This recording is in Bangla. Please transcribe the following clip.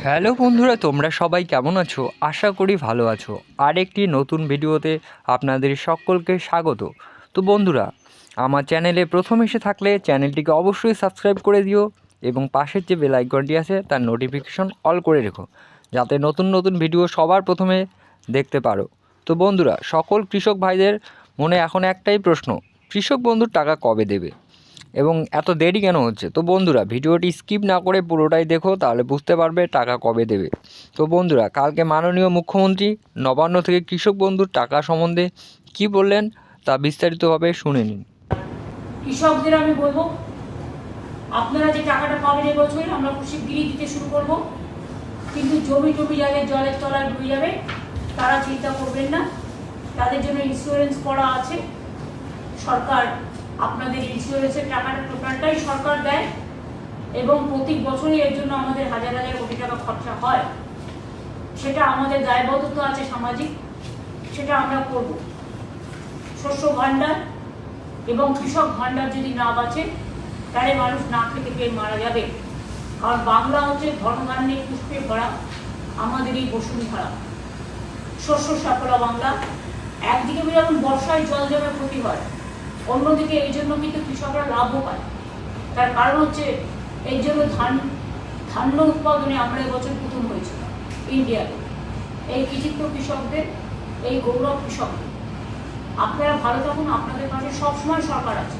হ্যালো বন্ধুরা, তোমরা সবাই কেমন আছো? আশা করি ভালো আছো। আরেকটি নতুন ভিডিওতে আপনাদের সকলকে স্বাগত। তো বন্ধুরা, আমার চ্যানেলে প্রথম এসে থাকলে চ্যানেলটিকে অবশ্যই সাবস্ক্রাইব করে দিও এবং পাশের যে বেল আইকনটি আছে তার নোটিফিকেশন অল করে রেখো, যাতে নতুন নতুন ভিডিও সবার প্রথমে দেখতে পারো। তো বন্ধুরা, সকল কৃষক ভাইদের মনে এখন একটাই প্রশ্ন: কৃষক বন্ধুর টাকা কবে দেবে এবং এত দেরি কেন হচ্ছে? তো বন্ধুরা, ভিডিওটি স্কিপ না করে পুরোটাই দেখো, তাহলে বুঝতে পারবে টাকা কবে দেবে। তো বন্ধুরা, কালকে মাননীয় মুখ্যমন্ত্রী নবান্ন থেকে কৃষক বন্ধুর টাকা সম্বন্ধে কি বললেন তা বিস্তারিতভাবে শুনে নিন। কৃষকদের আমি বলবো, আপনারা যে টাকাটা পাবেন এবছর আমরা শিগগিরই দিতে শুরু করব, কিন্তু জমি যাদের জলের তলায় ডুবে যাবে তারা চিন্তা করবেন না, তাদের জন্য ইন্স্যুরেন্স করা আছে। সরকার আপনাদের ইন্স্যুরেন্সের টাকাটা টোটালটাই সরকার দেয় এবং প্রতি বছরই এর জন্য আমাদের হাজার হাজার কোটি টাকা খরচা হয়। সেটা আমাদের দায়বদ্ধতা আছে সামাজিক, সেটা আমরা করব। শস্য ভাণ্ডার এবং কৃষক ভাণ্ডার যদি না বাঁচে তাহলে মানুষ না খেতে পেয়ে মারা যাবে। কারণ বাংলা হচ্ছে ধনধান্যে পুষ্পে ভরা আমাদের এই বসুন্ধরা, শস্য সাফলা বাংলা। একদিকে যেমন বর্ষায় জল জমে ক্ষতি হয়, অন্যদিকে এই জন্য কিন্তু কৃষকরা লাভও পায়। তার কারণ হচ্ছে এই জন্য ধান্য উৎপাদনে আমরা এবছর প্রথম হয়েছি ইন্ডিয়াতে। এই কৃতিত্ব কৃষকদের, এই গৌরব কৃষকদের। আপনারা ভালো থাকুন, আপনাদের পাশে সবসময় সরকার আছে।